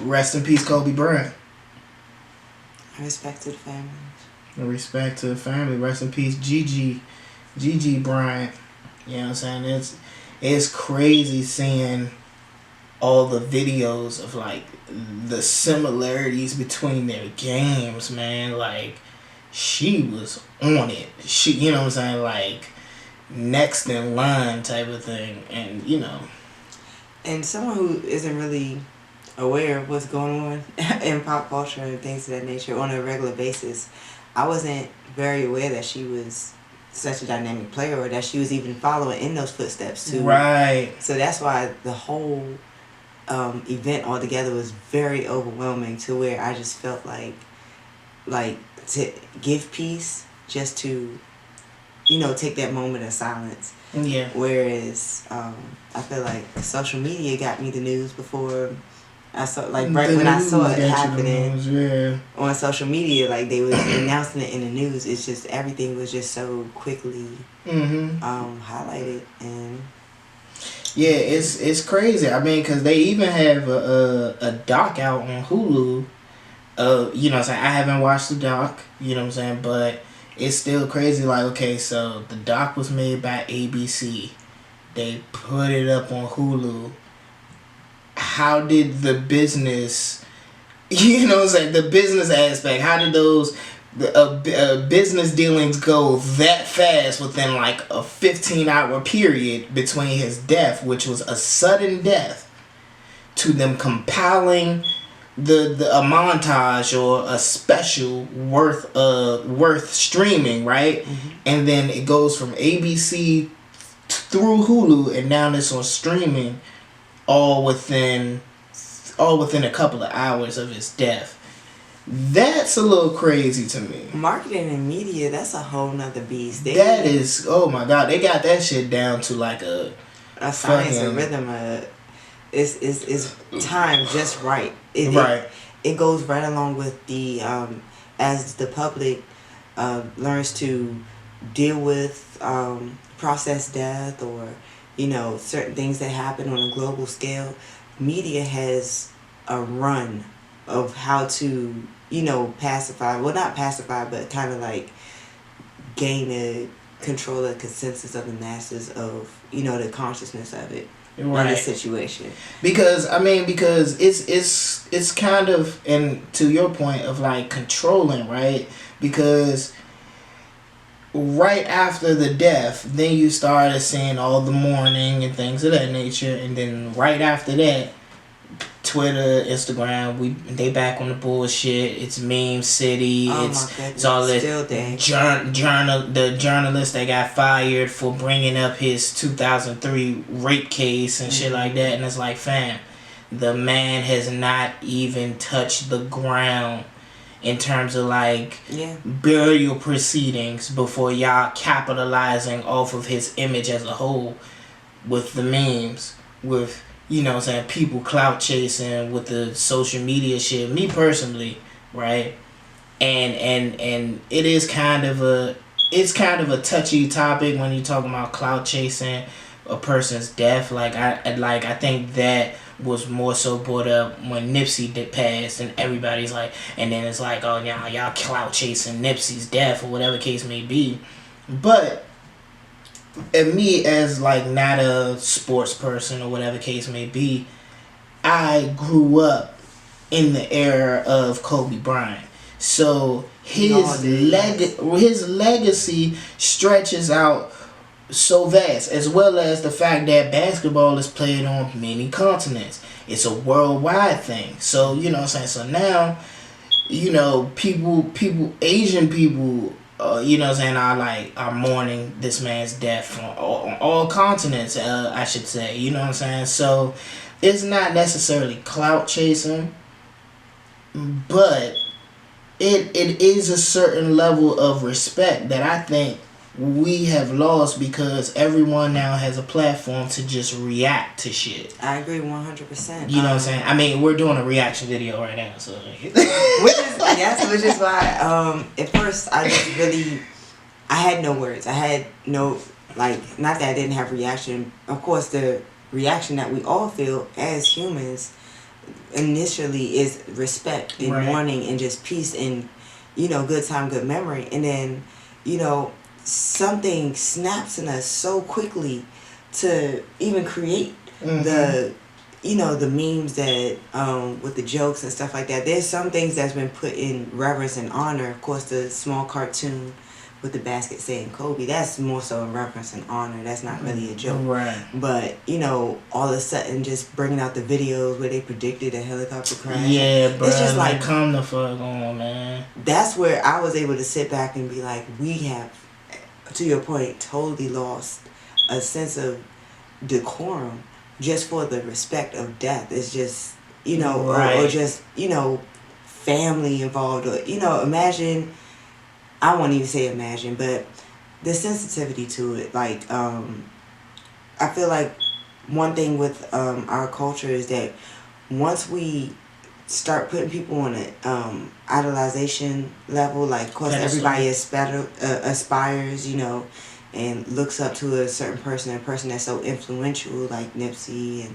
Rest in peace, Kobe Bryant. Respect to the family. Respect to the family. Rest in peace, Gigi Bryant. You know what I'm saying? It's crazy seeing all the videos of like the similarities between their games, man. Like she was on it. She, you know what I'm saying? Like next in line type of thing, and you know. And someone who isn't really aware of what's going on in pop culture and things of that nature on a regular basis, I wasn't very aware that she was such a dynamic player or that she was even following in those footsteps too. Right. So that's why the whole event altogether was very overwhelming, to where I just felt like to give peace, just to, you know, take that moment of silence. Yeah. Whereas I feel like social media got me the news before I saw, like right when I saw it happening on social media, like they was announcing it in the news. It's just everything was just so quickly highlighted. And yeah, it's crazy. I mean, because they even have a doc out on Hulu. You know what I'm saying? I haven't watched the doc, you know what I'm saying? But it's still crazy. Like, okay, so the doc was made by ABC. They put it up on Hulu. How did the business, you know what I'm saying, the business aspect, how did those business dealings go that fast within like a 15-hour period between his death, which was a sudden death, to them compiling a montage or a special worth streaming, right? Mm-hmm. And then it goes from ABC through Hulu, and now it's on streaming, all within a couple of hours of his death. That's a little crazy to me. Marketing and media, that's a whole nother beast. That is, oh my God, they got that shit down to like a science, a rhythm. It's timed just right. It goes right along with the as the public learns to deal with process death, or you know, certain things that happen on a global scale. Media has a run of how to, you know, pacify, well not pacify, but kind of like gain a control of consensus of the masses of, you know, the consciousness of it. Right. In this situation. Because it's kind of, and to your point of like controlling, right? Because right after the death, then you started seeing all the mourning and things of that nature, and then right after that, Twitter, Instagram, they back on the bullshit. It's meme city. It's all this the journalist that got fired for bringing up his 2003 rape case and shit like that. And it's like, fam, the man has not even touched the ground in terms of like burial proceedings before y'all capitalizing off of his image as a whole with the memes, with, you know what I'm saying, people clout chasing with the social media shit. Me personally, right? And it is kind of a touchy topic when you're talking about clout chasing a person's death. I think that was more so brought up when Nipsey passed, and everybody's like, and then it's like, oh y'all clout chasing Nipsey's death or whatever case may be. But and me, as like not a sports person or whatever case may be, I grew up in the era of Kobe Bryant. So his legacy stretches out so vast, as well as the fact that basketball is played on many continents. It's a worldwide thing. So, you know what I'm saying? So now, you know, people, Asian people, you know what I'm saying, are mourning this man's death on all continents, I should say. You know what I'm saying? So it's not necessarily clout chasing, but it is a certain level of respect that I think we have lost, because everyone now has a platform to just react to shit. I agree 100%. You know what I'm saying? I mean, we're doing a reaction video right now, so which is why at first I had no words. I had no, like, not that I didn't have reaction. Of course, the reaction that we all feel as humans, initially is respect and mourning and just peace and, good time, good memory. And then, something snaps in us so quickly to even create the memes that with the jokes and stuff like that. There's some things that's been put in reverence and honor. Of course, the small cartoon with the basket saying Kobe, that's more so in reverence and honor. That's not really a joke. Right. But, all of a sudden just bringing out the videos where they predicted a helicopter crash. Yeah, bro. It's just like, come the fuck on, man. That's where I was able to sit back and be like, we have, to your point, totally lost a sense of decorum just for the respect of death. It's just, or just, family involved. Or, imagine... I won't even say imagine, but the sensitivity to it. Like, I feel like one thing with our culture is that once we start putting people on an idolization level, like, of course, everybody aspires, and looks up to a certain person, that's so influential, like Nipsey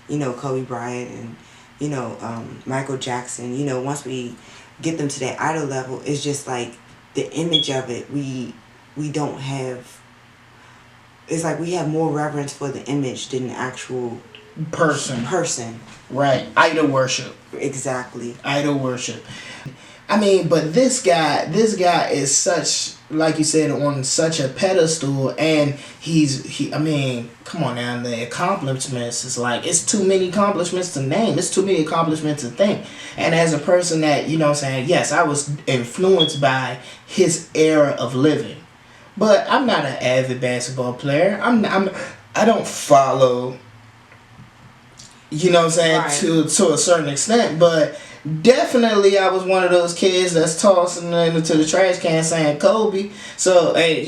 and, Kobe Bryant and, Michael Jackson. Once we get them to that idol level, it's just like, the image of it, we don't have. It's like we have more reverence for the image than the actual person. Right. Idol worship. Exactly. Idol worship. I mean, but this guy is such, like you said, on such a pedestal, and I mean, come on now, the accomplishments, it's like, it's too many accomplishments to name. It's too many accomplishments to think. And as a person that, yes, I was influenced by his era of living. But I'm not an avid basketball player. I don't follow, right. to a certain extent, but definitely I was one of those kids that's tossing into the trash can saying Kobe. So, I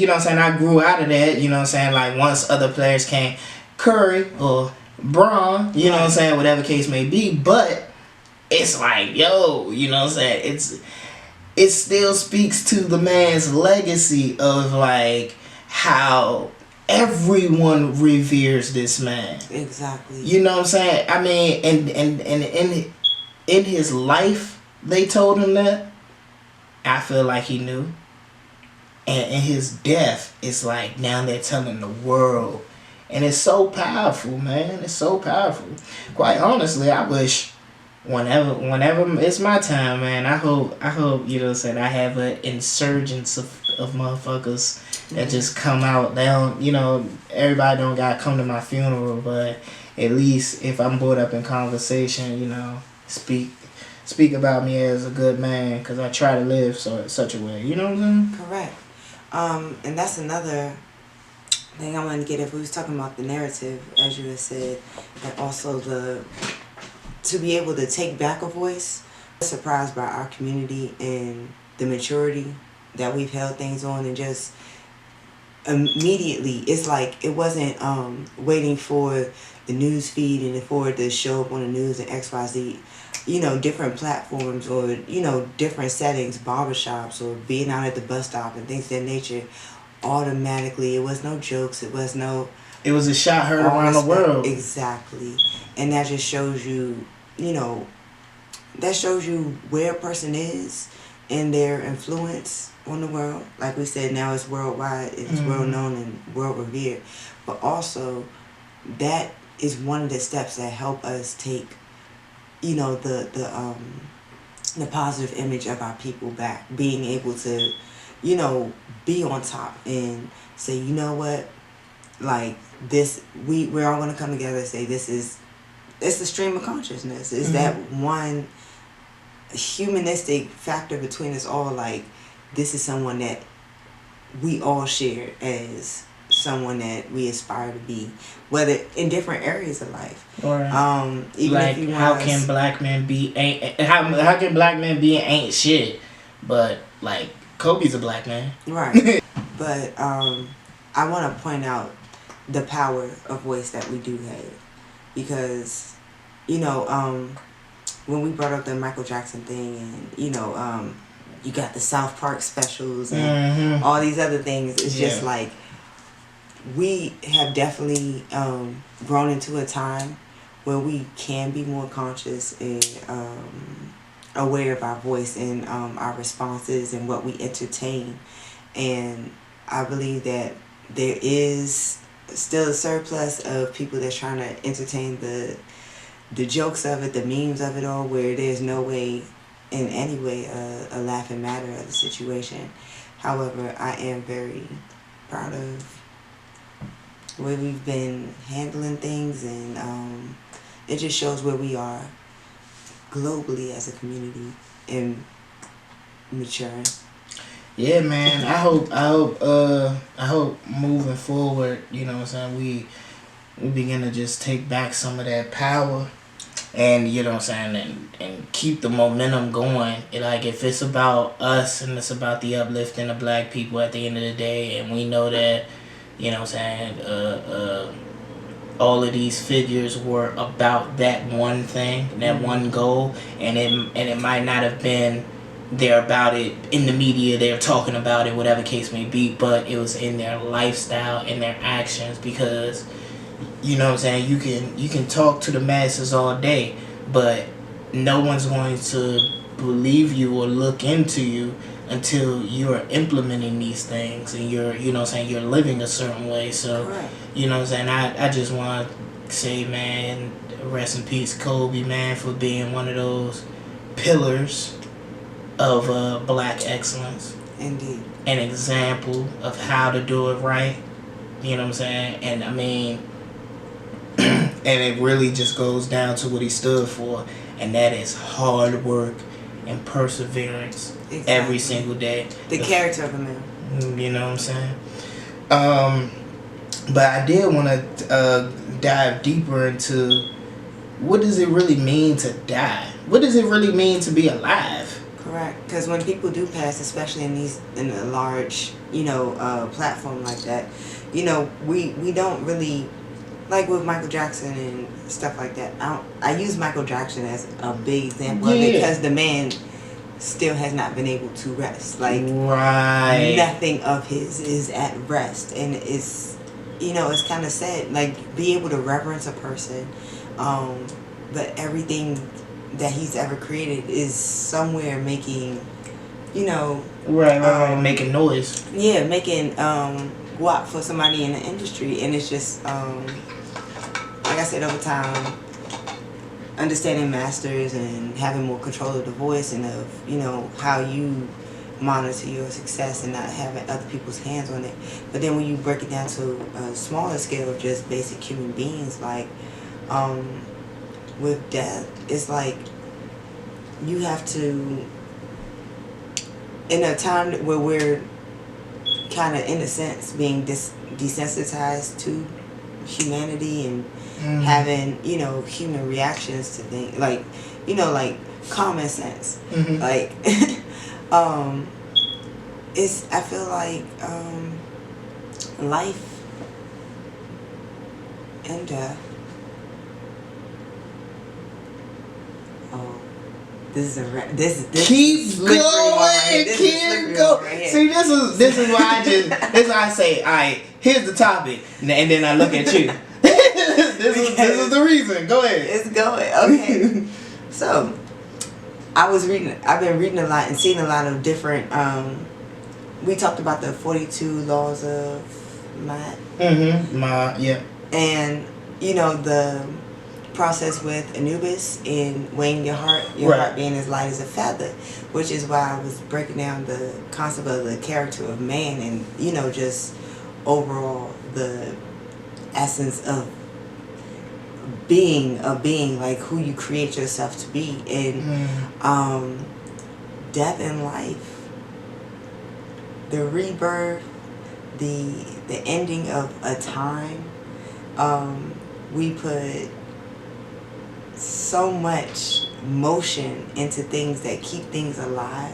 grew out of that, like once other players came, Curry or Braun, whatever case may be. But it's like, it still speaks to the man's legacy of like how everyone reveres this man. Exactly. I mean, and in his life, they told him that. I feel like he knew. And in his death, it's like now they're telling the world. And it's so powerful, man. It's so powerful. Quite honestly, I wish whenever it's my time, man, I hope, I have an insurgence of motherfuckers that just come out. They don't, everybody don't gotta come to my funeral, but at least if I'm brought up in conversation, speak about me as a good man, because I try to live such a way. You know what I'm saying? Correct. And that's another thing I wanted to get. If we was talking about the narrative, as you had said, and also to be able to take back a voice. Surprised by our community and the maturity that we've held things on, and just immediately, it's like it wasn't waiting for the news feed and for it to show up on the news and XYZ, different platforms or, different settings, barbershops or being out at the bus stop and things of that nature. Automatically, it was no jokes, it was a shot heard around the world. Exactly. And that just shows you, where a person is and their influence on the world. Like we said, now it's worldwide, it's well known and world revered. But also, that is one of the steps that help us take, the positive image of our people back. Being able to, be on top and say, you know what, like this, we're all gonna come together and say it's the stream of consciousness. It's that one humanistic factor between us all. Like, this is someone that we all share as someone that we aspire to be, whether in different areas of life. Or even like, if you how can black men be ain't shit, but like Kobe's a black man, right? But I want to point out the power of voice that we do have, because when we brought up the Michael Jackson thing, and you got the South Park specials and all these other things, it's just like we have definitely grown into a time where we can be more conscious and aware of our voice and our responses and what we entertain. And I believe that there is still a surplus of people that's trying to entertain the jokes of it, the memes of it all, where there's no way, in any way, a laughing matter of the situation. However, I am very proud of the way we've been handling things, and it just shows where we are globally as a community and maturing. Yeah, man. I hope moving forward, you know what I'm saying, we begin to just take back some of that power, and you know what I'm saying, and keep the momentum going. Like, if it's about us and it's about the uplifting of black people at the end of the day, and we know that, you know what I'm saying, all of these figures were about that one thing, that one goal, and it might not have been they're about it in the media, they're talking about it, whatever case may be, but it was in their lifestyle, in their actions, because you know what I'm saying, you can talk to the masses all day, but no one's going to believe you or look into you until you're implementing these things and you're, you know what I'm saying, you're living a certain way. So Correct. You know what I'm saying, I just want to say, man, rest in peace Kobe, man, for being one of those pillars of black excellence. Indeed. An example of how to do it right. You know what I'm saying? And I mean, and it really just goes down to what he stood for, and that is hard work and perseverance. Exactly. Every single day. The character of a man. You know what I'm saying? But I did want to dive deeper into, what does it really mean to die? What does it really mean to be alive? Correct, because when people do pass, especially in a large, platform like that, we don't really, like with Michael Jackson and stuff like that. I use Michael Jackson as a big example of it, because the man still has not been able to rest. Like, right, nothing of his is at rest, and it's kind of sad. Like, be able to reverence a person, but everything that he's ever created is somewhere making, right, making noise. Yeah, making guap for somebody in the industry, and it's just like I said, over time, understanding masters and having more control of the voice and of how you monitor your success and not having other people's hands on it. But then when you break it down to a smaller scale of just basic human beings, like with death, it's like you have to, in a time where we're kind of, in a sense, being desensitized to humanity and having, human reactions to things, like, like common sense. Like, I feel like life and death. This is this keep going, keep going. Right, see, this is why I say, all right, here's the topic, and then I look at you. this is the reason. Go ahead. It's going okay. So, I've been reading a lot and seeing a lot of different. We talked about the 42 laws of Maat. Yeah. And the process with Anubis in weighing your heart being as light as a feather, which is why I was breaking down the concept of the character of man and just overall the essence of being like who you create yourself to be, and death and life, the rebirth, the ending of a time. We put so much motion into things that keep things alive,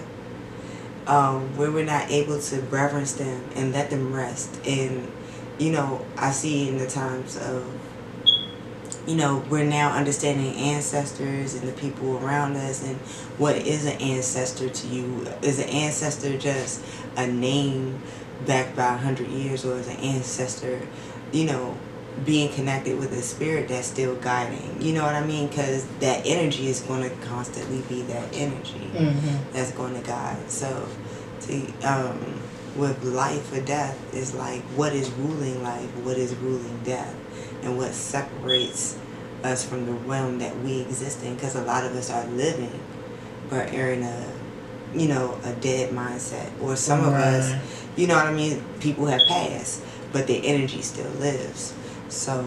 where we're not able to reverence them and let them rest. And I see in the times of we're now understanding ancestors and the people around us, and what is an ancestor to you? Is an ancestor just a name back by 100 years, or is an ancestor being connected with a spirit that's still guiding. You know what I mean? Because that energy is going to constantly be that energy that's going to guide. So, with life or death, is like, what is ruling life? What is ruling death? And what separates us from the realm that we exist in? Because a lot of us are living, but are in a dead mindset. Or some of us, you know what I mean? People have passed, but their energy still lives. So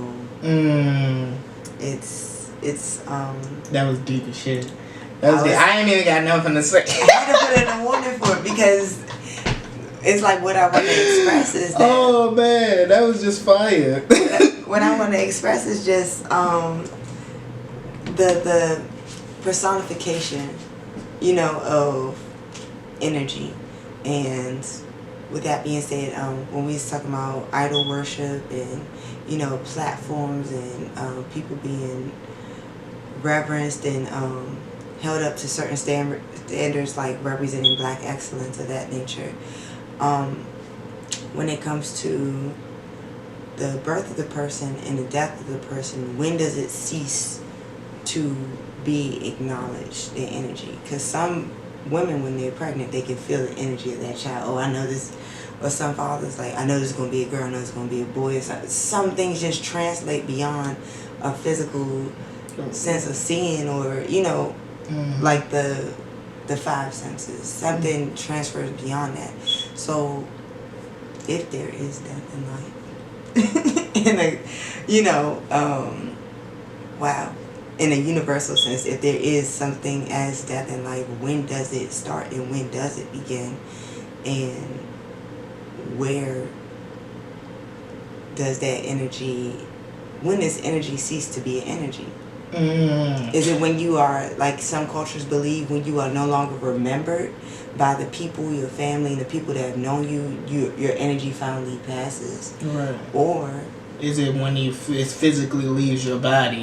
it's that was deep as shit. I ain't even got nothing to say. I had to put in a warning for it because it's like what I want to express is that. Oh man, that was just fire. What I want to express is just the personification, of energy. And with that being said, when we was talking about idol worship and platforms and people being reverenced and held up to certain standards like representing black excellence of that nature, when it comes to the birth of the person and the death of the person, when does it cease to be acknowledged, their energy? Because some women, when they're pregnant, they can feel the energy of that child. Oh, I know this. Or some fathers, like, I know this is going to be a girl, I know this is going to be a boy. Some things just translate beyond a physical sense of seeing, or, like the five senses. Something transfers beyond that. So, if there is death in life, in a universal sense, if there is something as death in life, when does it start and when does it begin? And where does that energy, when does energy cease to be an energy? Is it when you are, like some cultures believe, when you are no longer remembered by the people, your family, and the people that have known you, your energy finally passes? Right. Or is it when it physically leaves your body